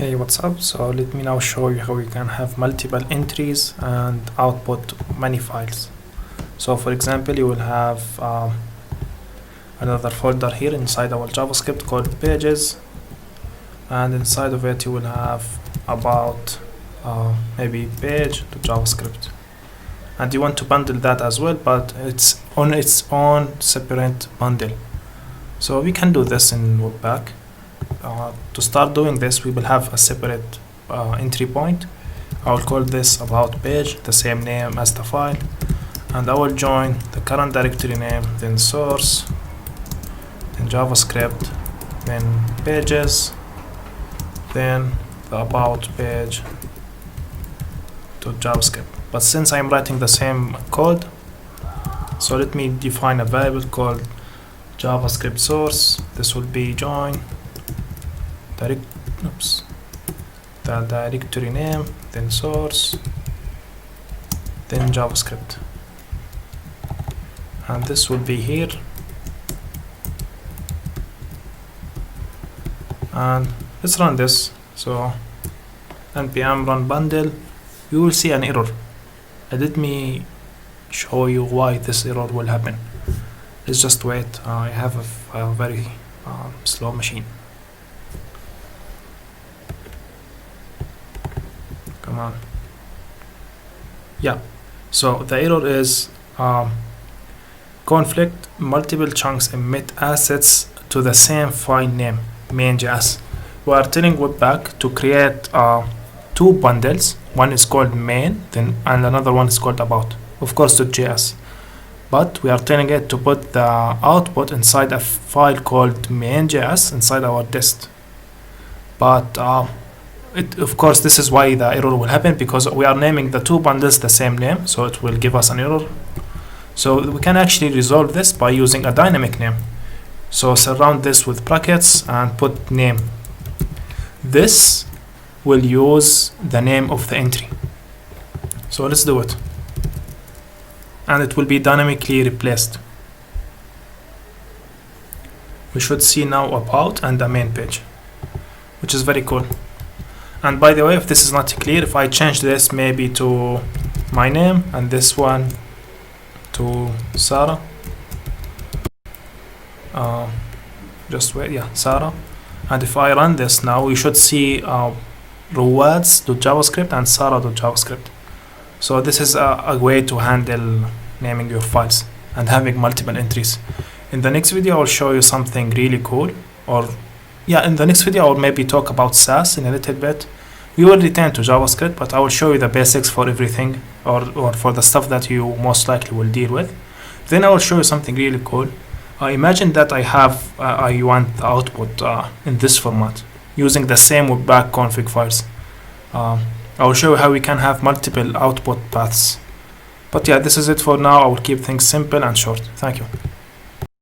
Hey, what's up? So let me now show you how you can have multiple entries and output many files. So for example, you will have another folder here inside our JavaScript called pages, and inside of it you will have about maybe page to JavaScript, and you want to bundle that as well, but it's on its own separate bundle. So we can do this in Webpack. To start doing this, we will have a separate entry point. I will call this about page, the same name as the file, and I will join the current directory name, then source, then JavaScript, then pages, then the about page to JavaScript. But since I'm writing the same code, so let me define a variable called JavaScript source. This will be join the directory name, then source, then JavaScript, and this will be here. And let's run this. So npm run bundle, you will see an error. Let me show you why this error will happen. Let's just wait. I have a very slow machine. Come on. Yeah, so the error is conflict multiple chunks emit assets to the same file name main.js. We are telling Webpack to create two bundles. One is called main, then and another one is called about, of course .js. But we are telling it to put the output inside a file called main.js inside our dist. But of course, this is why the error will happen, because we are naming the two bundles the same name, so it will give us an error. So we can actually resolve this by using a dynamic name. So surround this with brackets and put name. This will use the name of the entry. So let's do it. And it will be dynamically replaced. We should see now about and the main page, which is very cool. And by the way, if this is not clear, if I change this maybe to my name and this one to Sarah, just wait, yeah, Sarah. And if I run this now, we should see rewards.javascript and Sarah.javascript. So this is a way to handle naming your files and having multiple entries. In the next video, I'll show you something really cool, in the next video, I will maybe talk about Sass in a little bit. We will return to JavaScript, but I will show you the basics for everything, or for the stuff that you most likely will deal with. Then I will show you something really cool. Imagine that I want the output in this format, using the same Webpack config files. I will show you how we can have multiple output paths. But yeah, this is it for now. I will keep things simple and short. Thank you.